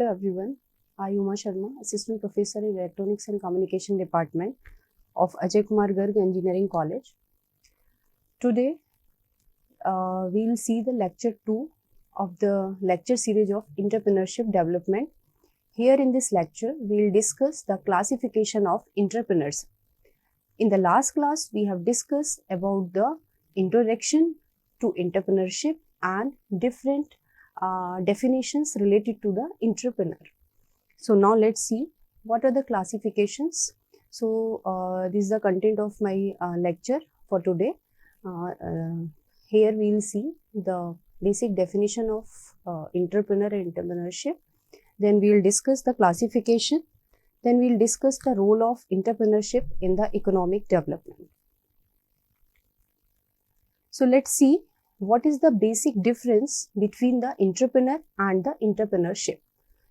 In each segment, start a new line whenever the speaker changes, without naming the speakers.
Hello everyone, I am Sharma, Assistant Professor in Electronics and Communication Department of AKGEC Engineering College. Today, we will see the lecture 2 of the lecture series of Entrepreneurship Development. Here in this lecture, we will discuss the classification of entrepreneurs. In the last class, we have discussed about the introduction to entrepreneurship and different definitions related to the entrepreneur. So now let's see what are the classifications. So this is the content of my lecture for today. Here we will see the basic definition of entrepreneur and entrepreneurship. Then we will discuss the classification. Then we will discuss the role of entrepreneurship in the economic development. So let's see what is the basic difference between the entrepreneur and the entrepreneurship.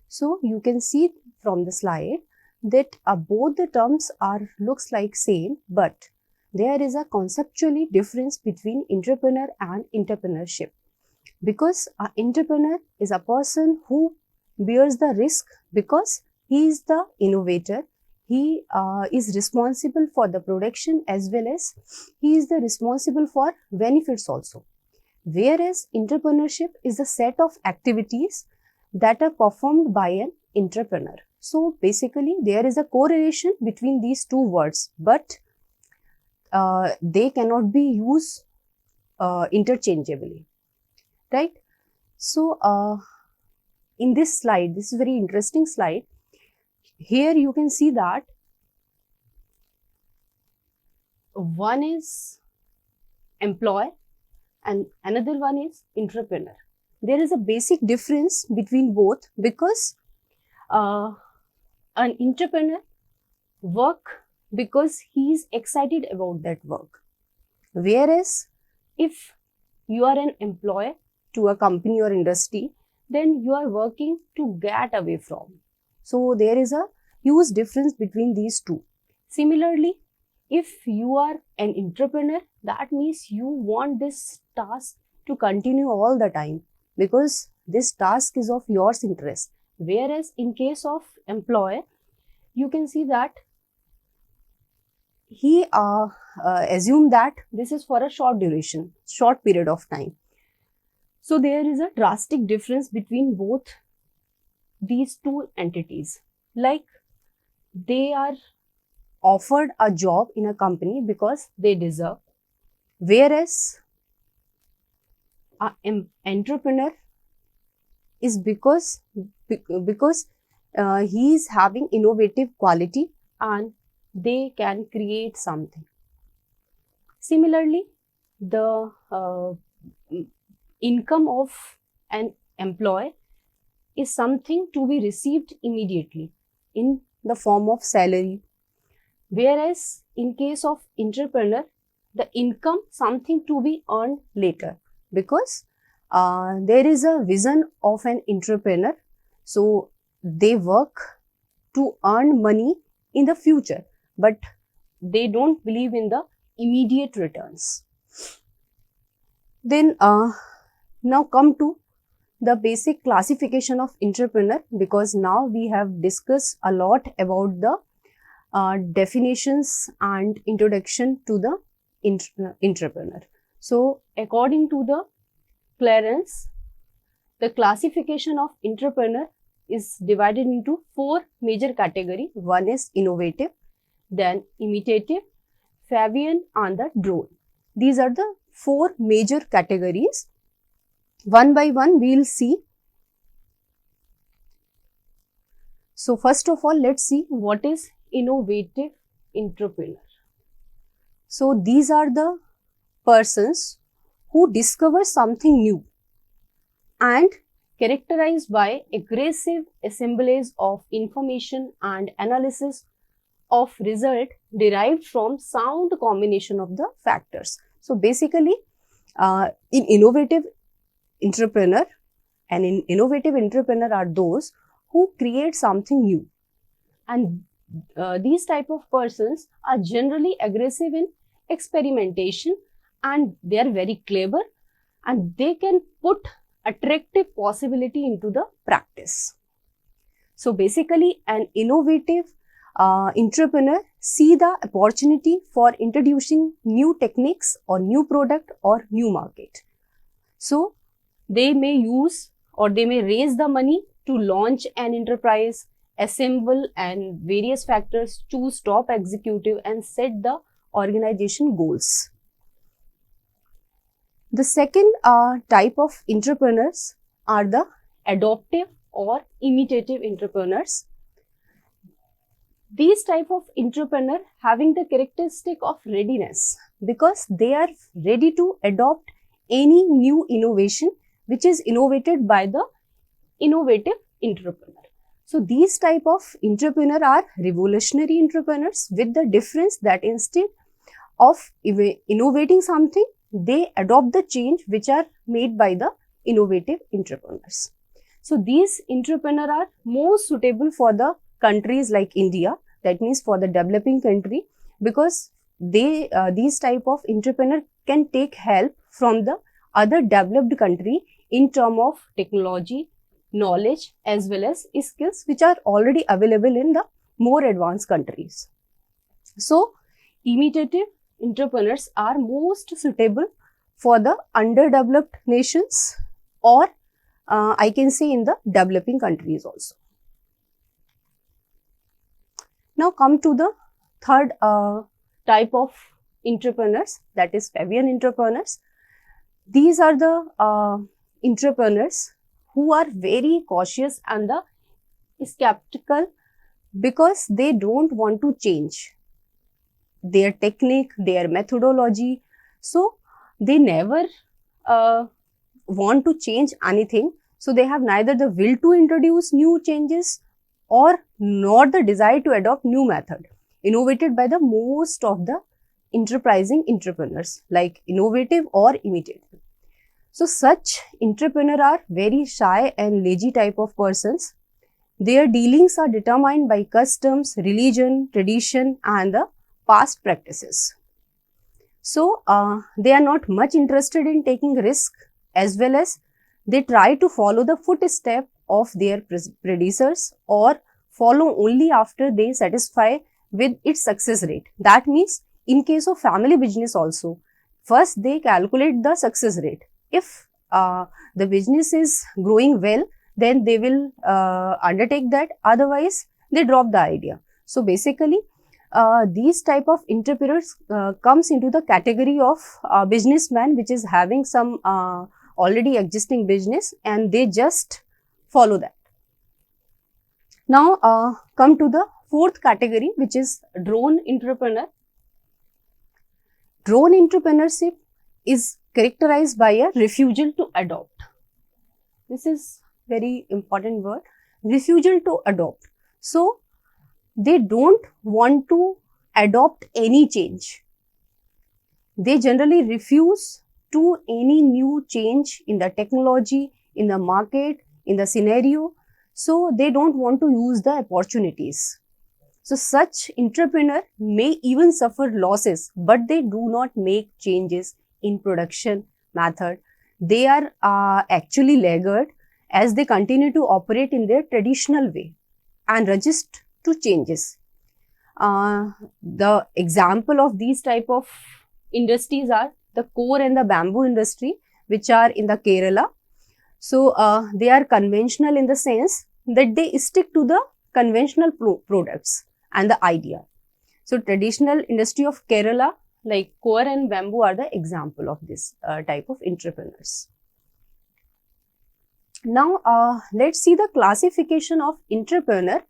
So you can see from the slide that both the terms looks like same, but there is a conceptually difference between entrepreneur and entrepreneurship. Because an entrepreneur is a person who bears the risk because he is the innovator. He is responsible for the production as well as he is the responsible for benefits also. Whereas entrepreneurship is a set of activities that are performed by an entrepreneur. So basically there is a correlation between these two words, but they cannot be used interchangeably, right? So in this slide, this is a very interesting slide. Here you can see that one is employee and another one is entrepreneur. There is a basic difference between both because an entrepreneur work because he is excited about that work. Whereas if you are an employee to a company or industry, then you are working to get away from. So there is a huge difference between these two. Similarly, if you are an entrepreneur, that means you want this task to continue all the time because this task is of your interest. Whereas in case of employee, you can see that he assumed that this is for a short duration, short period of time. So there is a drastic difference between both these two entities. Like they are offered a job in a company because they deserve, whereas an entrepreneur is because he is having innovative quality and they can create something. Similarly, the income of an employee is something to be received immediately in the form of salary. Whereas in case of entrepreneur, the income something to be earned later because there is a vision of an entrepreneur. So they work to earn money in the future, but they don't believe in the immediate returns. Then now come to the basic classification of entrepreneur, because now we have discussed a lot about the definitions and introduction to the entrepreneur. So according to the Clarence, the classification of entrepreneur is divided into 4 major categories. One is innovative, then imitative, Fabian and the drone. These are the 4 major categories. One by one we will see. So first of all, let's see what is innovative entrepreneur. So these are the persons who discover something new and characterized by aggressive assemblage of information and analysis of result derived from sound combination of the factors. So basically in innovative entrepreneur, and in innovative entrepreneur are those who create something new, and these type of persons are generally aggressive in experimentation and they are very clever and they can put attractive possibility into the practice. So basically, an innovative entrepreneur see the opportunity for introducing new techniques or new product or new market. So they may use or they may raise the money to launch an enterprise, assemble and various factors, choose top executive and set the organization goals. The second type of entrepreneurs are the adoptive or imitative entrepreneurs. These type of entrepreneur having the characteristic of readiness because they are ready to adopt any new innovation which is innovated by the innovative entrepreneur. So these type of entrepreneur are revolutionary entrepreneurs with the difference that instead of innovating something, they adopt the change which are made by the innovative entrepreneurs. So these entrepreneurs are more suitable for the countries like India, that means for the developing country, because they these type of entrepreneur can take help from the other developed country in term of technology, knowledge as well as skills which are already available in the more advanced countries. So imitative entrepreneurs are most suitable for the underdeveloped nations or I can say in the developing countries also. Now come to the third type of entrepreneurs, that is Fabian entrepreneurs. These are the entrepreneurs who are very cautious and the skeptical because they don't want to change their technique, their methodology. So they never want to change anything. So they have neither the will to introduce new changes or nor the desire to adopt new method innovated by the most of the enterprising entrepreneurs like innovative or imitative. So such entrepreneurs are very shy and lazy type of persons. Their dealings are determined by customs, religion, tradition and the past practices. So they are not much interested in taking risk, as well as they try to follow the footstep of their predecessors or follow only after they satisfy with its success rate. That means in case of family business also, first they calculate the success rate. If the business is growing well, then they will undertake that, otherwise they drop the idea. So basically these type of entrepreneurs comes into the category of businessman which is having some already existing business and they just follow that. Now come to the fourth category, which is drone entrepreneur. Drone entrepreneurship is characterized by a refusal to adopt. This is very important word, refusal to adopt. So they don't want to adopt any change. They generally refuse to any new change in the technology, in the market, in the scenario. So they don't want to use the opportunities. So such entrepreneur may even suffer losses, but they do not make changes in production method. They are actually laggard as they continue to operate in their traditional way and resist to changes. The example of these type of industries are the core and the bamboo industry, which are in the Kerala. So they are conventional in the sense that they stick to the conventional products and the idea. So traditional industry of Kerala like core and bamboo are the example of this type of entrepreneurs. Now let's see the classification of entrepreneur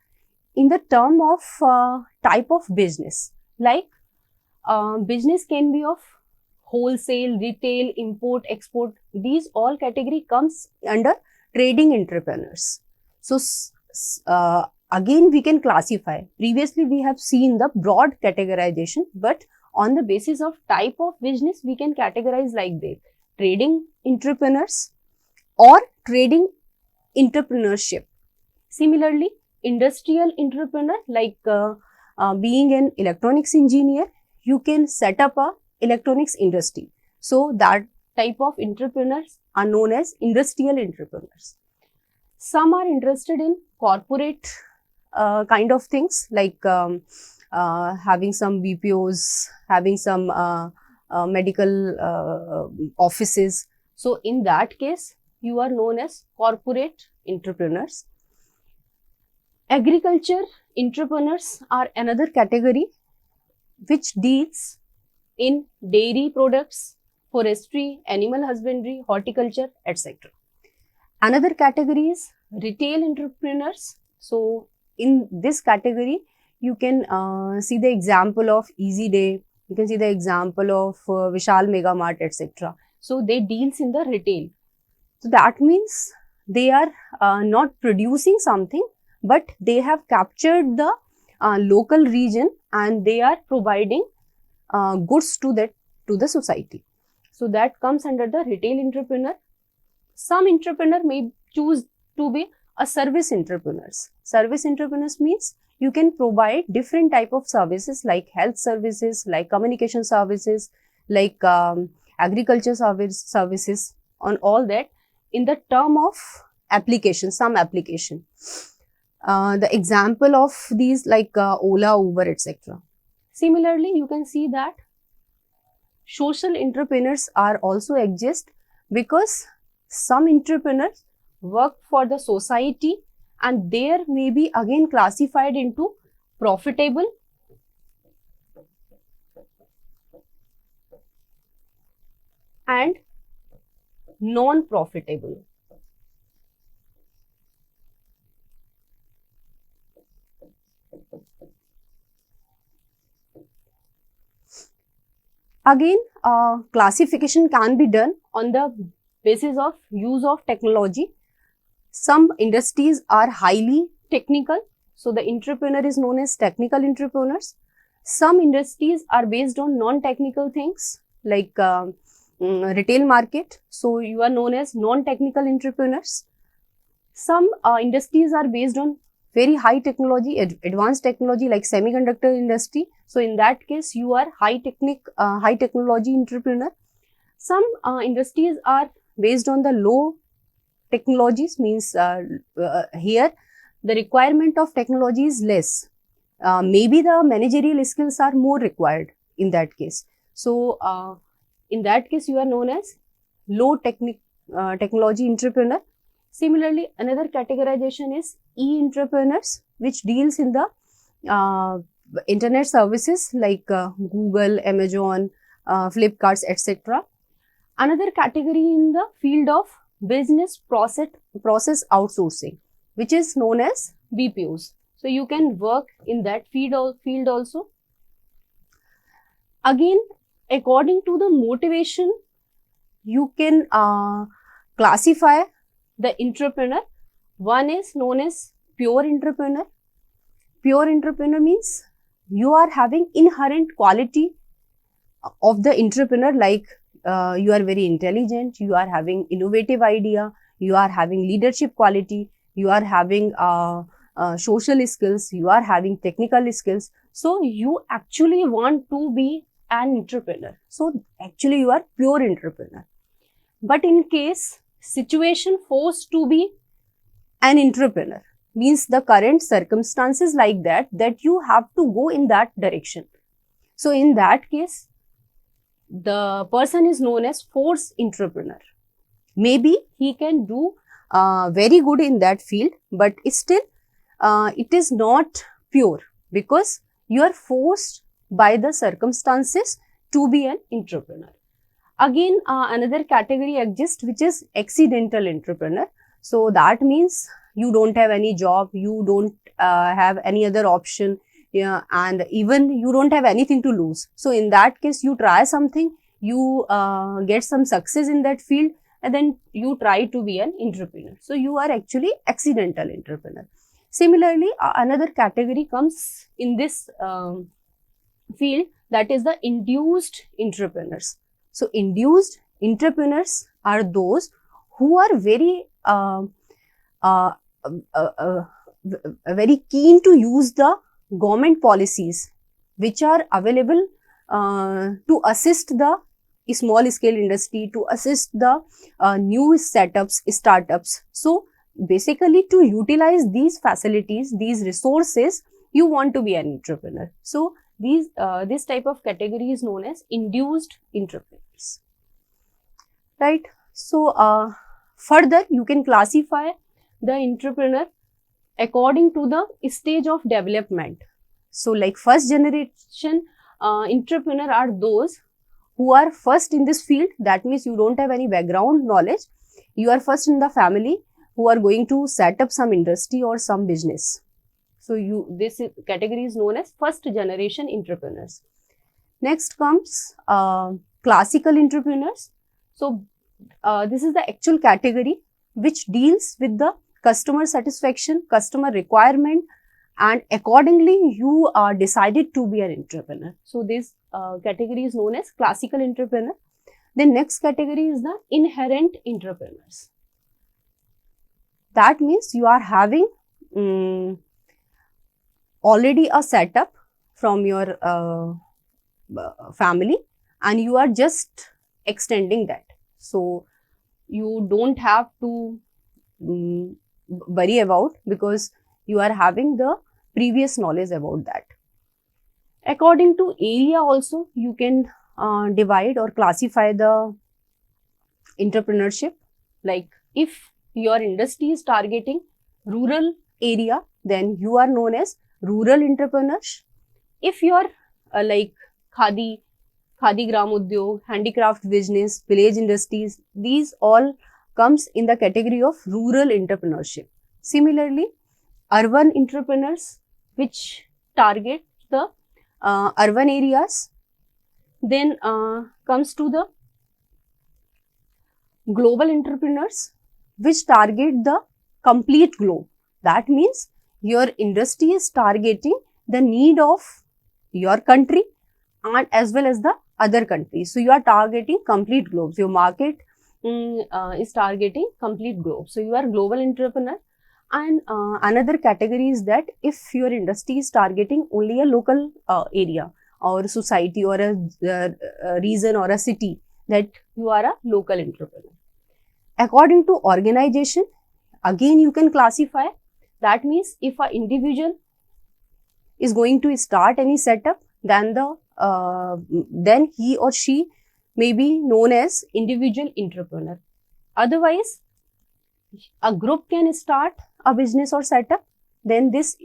in the term of type of business. Like business can be of wholesale, retail, import, export. These all category comes under trading entrepreneurs. So again we can classify. Previously we have seen the broad categorization, but on the basis of type of business we can categorize like this: trading entrepreneurs or trading entrepreneurship. Similarly, industrial entrepreneur, like being an electronics engineer, you can set up a electronics industry. So that type of entrepreneurs are known as industrial entrepreneurs. Some are interested in corporate kind of things, like having some BPOs, having some medical offices. So in that case, you are known as corporate entrepreneurs. Agriculture entrepreneurs are another category which deals in dairy products, forestry, animal husbandry, horticulture, etc. Another category is retail entrepreneurs. So in this category, you can see the example of Easy Day, you can see the example of Vishal Mega Mart, etc. So they deals in the retail. So that means they are not producing something, but they have captured the local region and they are providing goods to the society. So that comes under the retail entrepreneur. Some entrepreneur may choose to be a service entrepreneurs. Service entrepreneurs means you can provide different type of services like health services, like communication services, like agriculture services, on all that in the term of application, some application. The example of these like Ola, Uber, etc. Similarly, you can see that social entrepreneurs are also exist, because some entrepreneurs work for the society and there may be again classified into profitable and non-profitable. Again, classification can be done on the basis of use of technology. Some industries are highly technical, so the entrepreneur is known as technical entrepreneurs. Some industries are based on non-technical things like retail market, so you are known as non-technical entrepreneurs. Some industries are based on very high technology, advanced technology like semiconductor industry. So in that case, you are high technology entrepreneur. Some industries are based on the low technologies, means here the requirement of technology is less. Maybe the managerial skills are more required in that case. So in that case, you are known as low technology entrepreneur. Similarly, another categorization is e-entrepreneurs, which deals in the internet services like Google, Amazon, Flipkart, etc. Another category in the field of business process outsourcing, which is known as BPOs. So you can work in that field also. Again, according to the motivation, you can classify the entrepreneur. One is known as pure entrepreneur. Pure entrepreneur means you are having inherent quality of the entrepreneur, like you are very intelligent, you are having innovative idea, you are having leadership quality, you are having social skills, you are having technical skills. So you actually want to be an entrepreneur. So actually you are pure entrepreneur. But in case situation forced to be an entrepreneur, means the current circumstances like that you have to go in that direction. So in that case, the person is known as force entrepreneur. Maybe he can do very good in that field, but still it is not pure, because you are forced by the circumstances to be an entrepreneur. Again, another category exists, which is accidental entrepreneur. So that means you don't have any job, you don't have any other option, yeah, and even you don't have anything to lose. So in that case, you try something, you get some success in that field, and then you try to be an entrepreneur. So you are actually accidental entrepreneur. Similarly, another category comes in this field, that is the induced entrepreneurs. So induced entrepreneurs are those who are very very keen to use the government policies which are available to assist the small scale industry, to assist the new startups. So basically to utilize these facilities, these resources, you want to be an entrepreneur. So this type of category is known as induced entrepreneurs, right? So further you can classify the entrepreneur according to the stage of development. So like first generation entrepreneur are those who are first in this field. That means you don't have any background knowledge, you are first in the family who are going to set up some industry or some business. So this category is known as first generation entrepreneurs. Next comes classical entrepreneurs. So this is the actual category which deals with the customer satisfaction, customer requirement, and accordingly you are decided to be an entrepreneur. So this category is known as classical entrepreneur. The next category is the inherent entrepreneurs. That means you are having already a setup from your family and you are just extending that. So you don't have to worry about, because you are having the previous knowledge about that. According to area also you can divide or classify the entrepreneurship. Like if your industry is targeting rural area, then you are known as rural entrepreneurs. If you are like khadi gram udyog, handicraft business, village industries, these all comes in the category of rural entrepreneurship. Similarly, urban entrepreneurs which target the urban areas. Then comes to the global entrepreneurs which target the complete globe. That means your industry is targeting the need of your country and as well as the other countries. So you are targeting complete globes. Your market is targeting complete globe. So you are global entrepreneur. And another category is that if your industry is targeting only a local area or society or a region or a city, that you are a local entrepreneur. According to organization, again you can classify. That means if an individual is going to start any setup, then then he or she may be known as individual entrepreneur. Otherwise, a group can start a business or setup, then this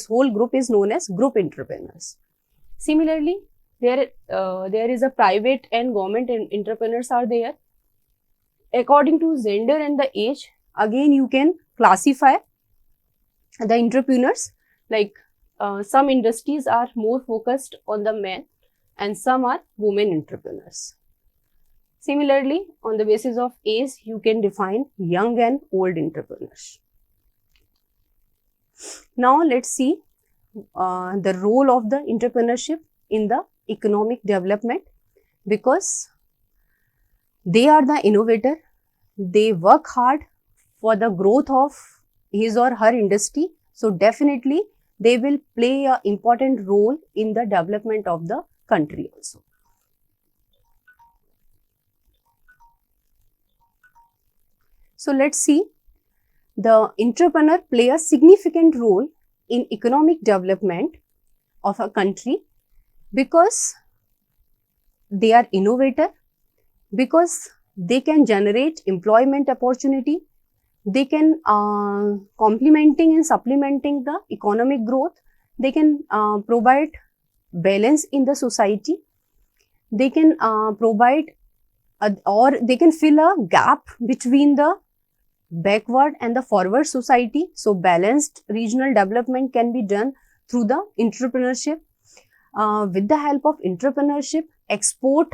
whole group is known as group entrepreneurs. Similarly, there is a private and government entrepreneurs are there. According to gender and the age, again you can classify the entrepreneurs. Like some industries are more focused on the men and some are women entrepreneurs. Similarly, on the basis of age, you can define young and old entrepreneurs. Now let's see the role of the entrepreneurship in the economic development, because they are the innovator. They work hard for the growth of his or her industry. So definitely they will play an important role in the development of the country also. So let's see, the entrepreneur play a significant role in economic development of a country because they are innovator, because they can generate employment opportunity, they can complementing and supplementing the economic growth, they can provide balance in the society, they can provide or they can fill a gap between the backward and the forward society. So balanced regional development can be done through the entrepreneurship. With the help of entrepreneurship, export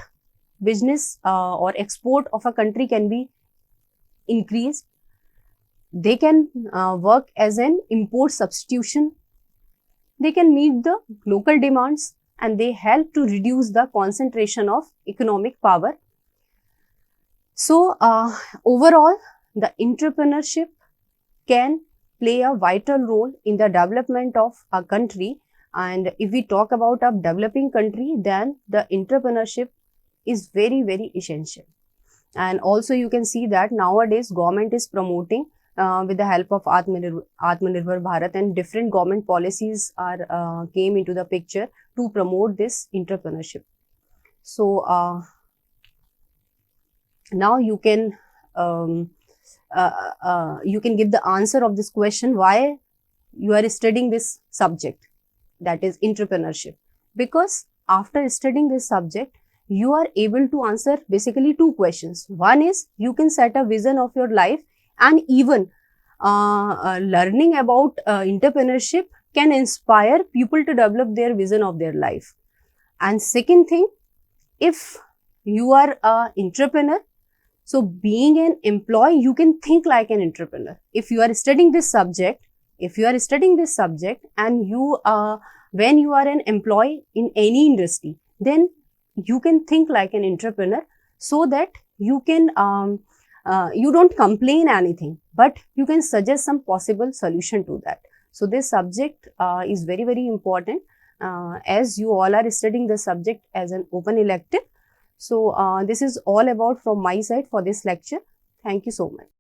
business or export of a country can be increased. They can work as an import substitution. They can meet the local demands and they help to reduce the concentration of economic power. So overall, the entrepreneurship can play a vital role in the development of a country. And if we talk about a developing country, then the entrepreneurship is very, very essential. And also you can see that nowadays government is promoting with the help of Atmanirbhar Bharat, and different government policies are came into the picture to promote this entrepreneurship. So now you can give the answer of this question, why you are studying this subject, that is entrepreneurship. Because after studying this subject, you are able to answer basically two questions. One is you can set a vision of your life, and even learning about entrepreneurship can inspire people to develop their vision of their life. And second thing, if you are an entrepreneur, so being an employee, you can think like an entrepreneur. If you are studying this subject, and you when you are an employee in any industry, then you can think like an entrepreneur, so that you can you don't complain anything, but you can suggest some possible solution to that. So this subject is very, very important, as you all are studying the subject as an open elective. So this is all about from my side for this lecture. Thank you so much.